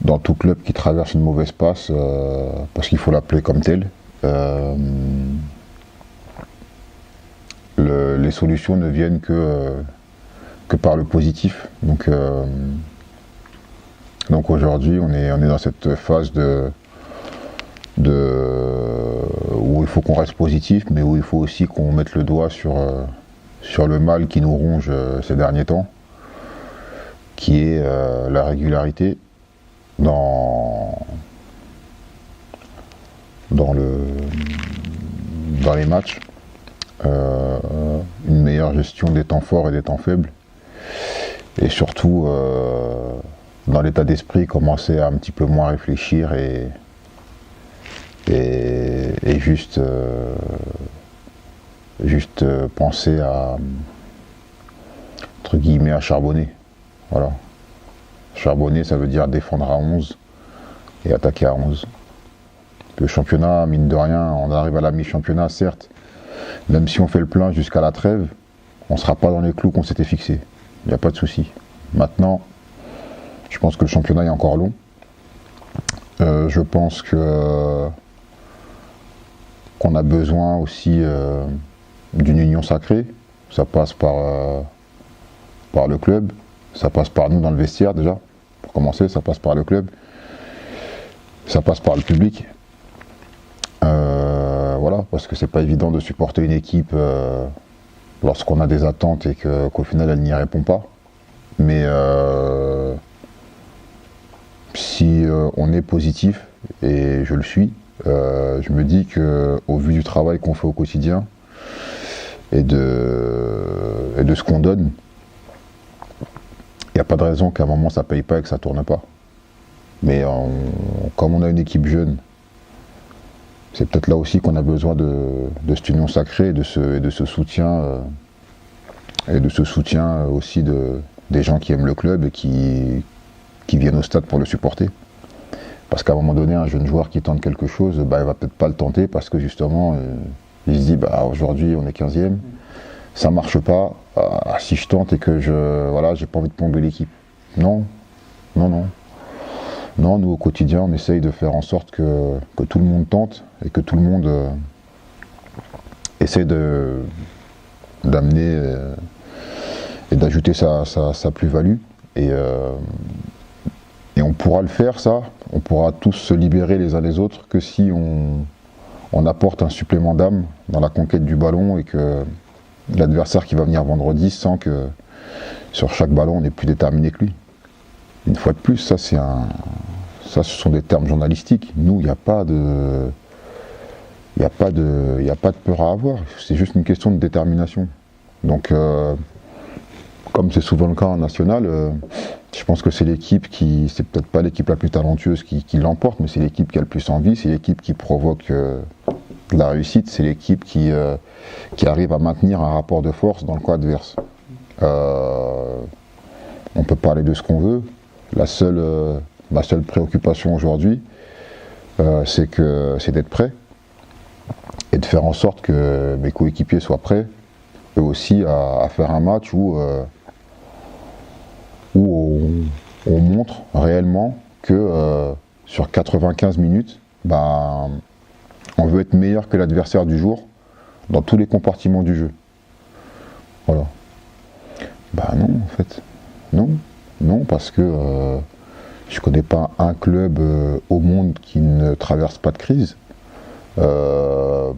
Dans tout club qui traverse une mauvaise passe, parce qu'il faut l'appeler comme tel, les solutions ne viennent que par le positif. Donc aujourd'hui, on est dans cette phase où il faut qu'on reste positif, mais où il faut aussi qu'on mette le doigt sur le mal qui nous ronge ces derniers temps, qui est la régularité dans les matchs, une meilleure gestion des temps forts et des temps faibles, et surtout dans l'état d'esprit, commencer à un petit peu moins réfléchir et juste penser à, entre guillemets, à charbonner. Voilà. Charbonner, ça veut dire défendre à 11 et attaquer à 11. Le championnat, mine de rien, on arrive à la mi-championnat, certes, même si on fait le plein jusqu'à la trêve, on ne sera pas dans les clous qu'on s'était fixés. Il n'y a pas de souci. Maintenant, je pense que le championnat est encore long. Je pense qu'on a besoin aussi d'une union sacrée. Ça passe par le club, ça passe par nous dans le vestiaire déjà. Pour commencer, ça passe par le club, ça passe par le public. Voilà, parce que c'est pas évident de supporter une équipe lorsqu'on a des attentes et qu'au final elle n'y répond pas. Mais si on est positif, et je le suis, je me dis qu'au vu du travail qu'on fait au quotidien et de ce qu'on donne, il n'y a pas de raison qu'à un moment ça ne paye pas et que ça ne tourne pas. Mais comme on a une équipe jeune, c'est peut-être là aussi qu'on a besoin de cette union sacrée et de ce soutien aussi des gens qui aiment le club et qui viennent au stade pour le supporter. Parce qu'à un moment donné, un jeune joueur qui tente quelque chose, il va peut-être pas le tenter parce que justement, il se dit aujourd'hui on est 15e, ça marche pas, si je tente et que j'ai pas envie de plomber l'équipe. Non, nous au quotidien on essaye de faire en sorte que tout le monde tente et que tout le monde essaie d'amener et d'ajouter sa plus-value. Et on pourra le faire, ça, on pourra tous se libérer les uns les autres que si on apporte un supplément d'âme dans la conquête du ballon et que l'adversaire qui va venir vendredi sent que sur chaque ballon on est plus déterminé que lui. Une fois de plus, ça ce sont des termes journalistiques. Nous, il n'y a pas de peur à avoir, c'est juste une question de détermination. Donc comme c'est souvent le cas en national, je pense que c'est peut-être pas l'équipe la plus talentueuse qui l'emporte, mais c'est l'équipe qui a le plus envie, c'est l'équipe qui provoque de la réussite, c'est l'équipe qui arrive à maintenir un rapport de force dans le camp adverse. On peut parler de ce qu'on veut, ma seule préoccupation aujourd'hui, c'est d'être prêt et de faire en sorte que mes coéquipiers soient prêts, eux aussi, à faire un match où on montre réellement que sur 95 minutes, on veut être meilleur que l'adversaire du jour dans tous les compartiments du jeu. Voilà. Non, en fait. Non, parce que je connais pas un club au monde qui ne traverse pas de crise. Dans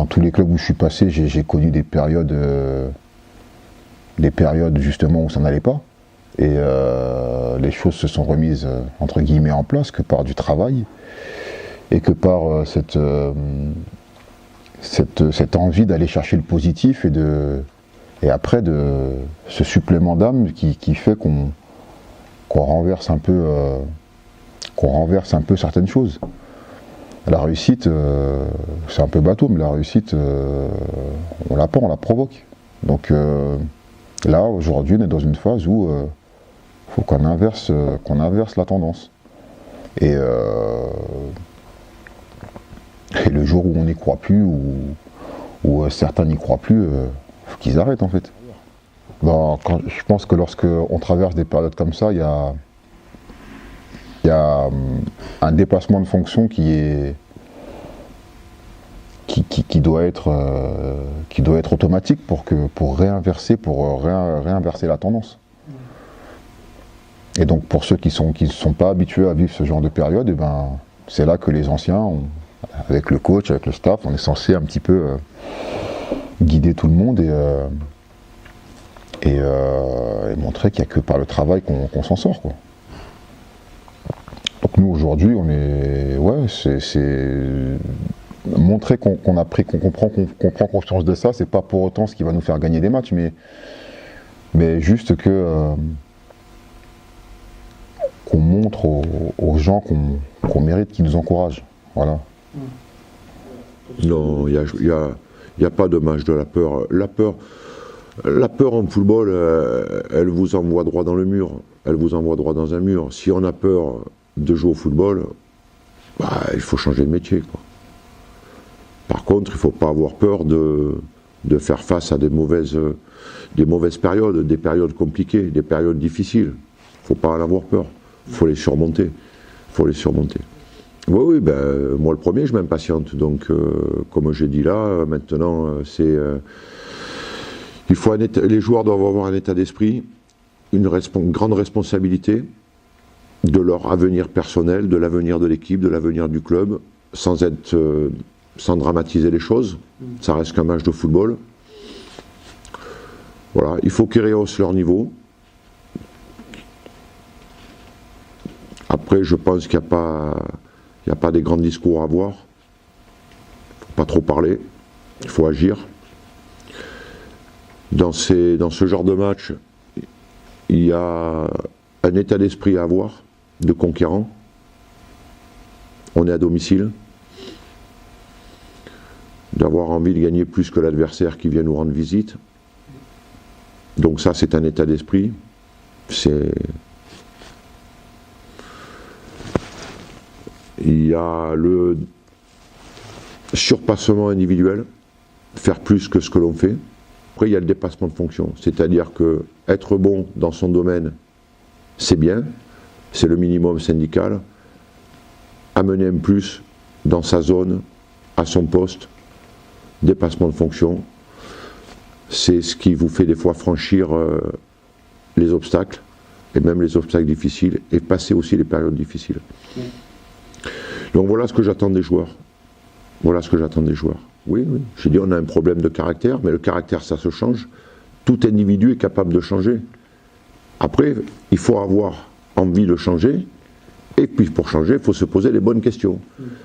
tous les clubs où je suis passé, j'ai connu des périodes justement où ça n'allait pas. Et les choses se sont remises entre guillemets en place que par du travail et que par cette envie d'aller chercher le positif et après de ce supplément d'âme qui fait qu'on renverse un peu certaines choses. La réussite, c'est un peu bateau, mais la réussite, on l'a pas, on la provoque. Donc là, aujourd'hui, on est dans une phase où il faut qu'on inverse la tendance. Et le jour où on n'y croit plus, ou certains n'y croient plus, faut qu'ils arrêtent en fait. Je pense que lorsqu'on traverse des périodes comme ça, il y a un déplacement de fonction qui doit être automatique pour réinverser la tendance. Et donc pour ceux qui ne sont pas habitués à vivre ce genre de période, c'est là que les anciens, avec le coach, avec le staff, on est censé un petit peu guider tout le monde et montrer qu'il n'y a que par le travail qu'on s'en sort, quoi. Donc nous aujourd'hui c'est montrer qu'on prend conscience de ça, c'est pas pour autant ce qui va nous faire gagner des matchs, mais juste qu'on montre aux gens qu'on mérite, qu'ils nous encouragent. Voilà. Non, il n'y a pas de match de la peur. La peur en football, elle vous envoie droit dans le mur. Elle vous envoie droit dans un mur. Si on a peur de jouer au football, il faut changer de métier, quoi. Par contre, il ne faut pas avoir peur de faire face à des mauvaises périodes, des périodes compliquées, des périodes difficiles. Il ne faut pas en avoir peur. Il faut les surmonter. Oui, moi le premier, je m'impatiente. Donc, comme j'ai dit là, maintenant, les joueurs doivent avoir un état d'esprit, une grande responsabilité de leur avenir personnel, de l'avenir de l'équipe, de l'avenir du club, sans dramatiser les choses. Ça reste qu'un match de football. Voilà, il faut qu'ils rehaussent leur niveau. Après, je pense qu'il n'y a pas des grands discours à avoir. Il ne faut pas trop parler, il faut agir. Dans ce genre de match, il y a un état d'esprit à avoir, de conquérant. On est à domicile. D'avoir envie de gagner plus que l'adversaire qui vient nous rendre visite. Donc ça, c'est un état d'esprit. Il y a le surpassement individuel, faire plus que ce que l'on fait. Après, il y a le dépassement de fonction, c'est-à-dire que être bon dans son domaine, c'est bien, c'est le minimum syndical. Amener un plus dans sa zone, à son poste, dépassement de fonction, c'est ce qui vous fait des fois franchir les obstacles, et même les obstacles difficiles, et passer aussi les périodes difficiles. Donc voilà ce que j'attends des joueurs. Oui, j'ai dit on a un problème de caractère, mais le caractère ça se change. Tout individu est capable de changer. Après, il faut avoir envie de changer, et puis pour changer, il faut se poser les bonnes questions.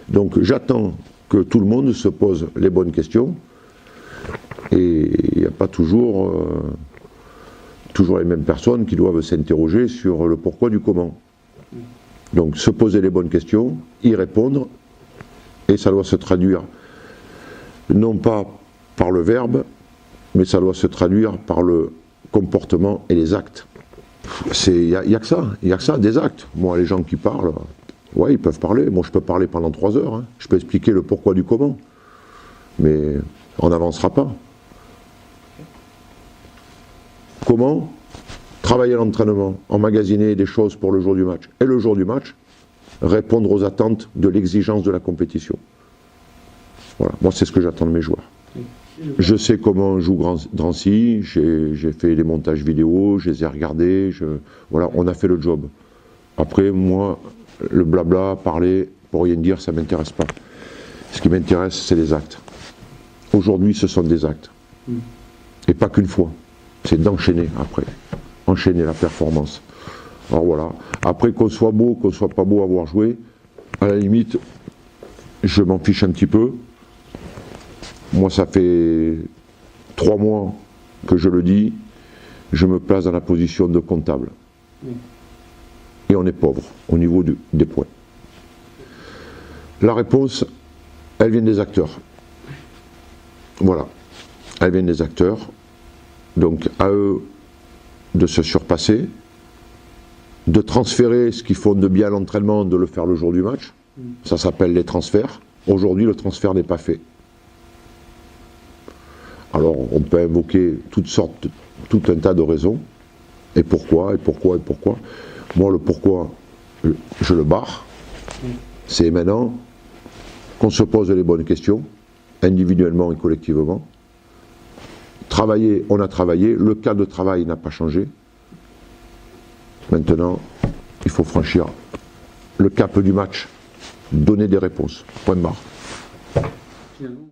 Donc j'attends que tout le monde se pose les bonnes questions, et il n'y a pas toujours les mêmes personnes qui doivent s'interroger sur le pourquoi du comment. Donc se poser les bonnes questions, y répondre, et ça doit se traduire non pas par le verbe, mais ça doit se traduire par le comportement et les actes. Il n'y a que ça, des actes. Moi, les gens qui parlent, ouais, ils peuvent parler. Moi, je peux parler pendant 3 heures. Hein. Je peux expliquer le pourquoi du comment. Mais on n'avancera pas. Comment travailler à l'entraînement, emmagasiner des choses pour le jour du match. Et le jour du match, répondre aux attentes de l'exigence de la compétition. Voilà, moi c'est ce que j'attends de mes joueurs. Je sais comment joue Drancy, j'ai fait les montages vidéo, je les ai regardés, voilà, on a fait le job. Après, moi, le blabla, parler, pour rien dire, ça ne m'intéresse pas. Ce qui m'intéresse, c'est les actes. Aujourd'hui, ce sont des actes. Et pas qu'une fois. C'est d'enchaîner après. Enchaîner la performance. Alors voilà. Après, qu'on soit beau, qu'on soit pas beau à avoir joué, à la limite, je m'en fiche un petit peu. Moi, ça fait 3 mois que je le dis, je me place dans la position de comptable. Et on est pauvre au niveau des points. La réponse, elle vient des acteurs. Voilà. Elle vient des acteurs. Donc, à eux de se surpasser, de transférer ce qu'ils font de bien à l'entraînement, de le faire le jour du match. Ça s'appelle les transferts. Aujourd'hui, le transfert n'est pas fait. Alors, on peut invoquer toutes sortes tout un tas de raisons. Et pourquoi, et pourquoi, et pourquoi. Moi, le pourquoi, je le barre. C'est maintenant qu'on se pose les bonnes questions, individuellement et collectivement. Travailler, on a travaillé, le cas de travail n'a pas changé. Maintenant, il faut franchir le cap du match, donner des réponses. Point barre. Finalement.